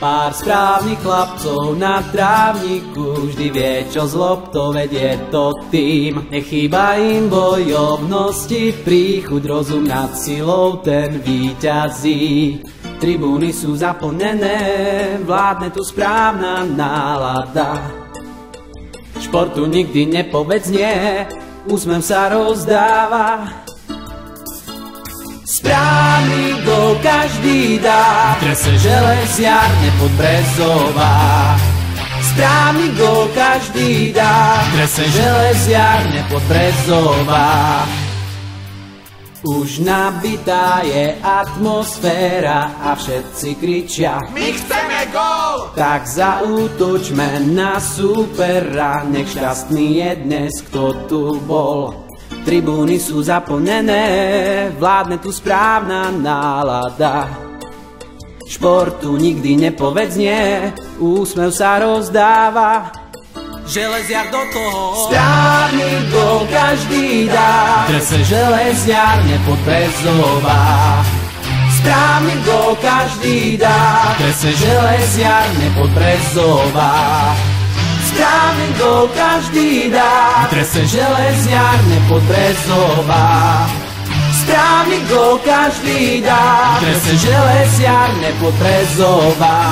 Pár správnych chlapcov na trávniku vždy vie, čo z loptou vedie to tým. Nechýba im bojovnosti, príchuť, rozum nad silou, ten víťazí. Tribúny sú zaplnené, vládne tu správna nálada. Športu nikdy nepovedz nie, úsmev sa rozdáva. Správny gól každý dá, v drese železiarne Podbrezová. Správny gól každý dá, v drese železiarne Podbrezová. Už nabitá je atmosféra a všetci kričia: my chceme gól! Tak zaútočme na supera, nech šťastný je dnes, kto tu bol. Tribúny sú zaplnené, vládne tu správna nálada. Športu nikdy nepovedz nie, úsmev sa rozdáva. Železiar do toho, správny gól každý dá, v drese železiarne Podbrezová. Správny gól každý dá, v drese železiarne Podbrezová. Správny gól každý dá, v drese železiarne Podbrezová. Správny gól každý dá, v drese železiarne Podbrezová.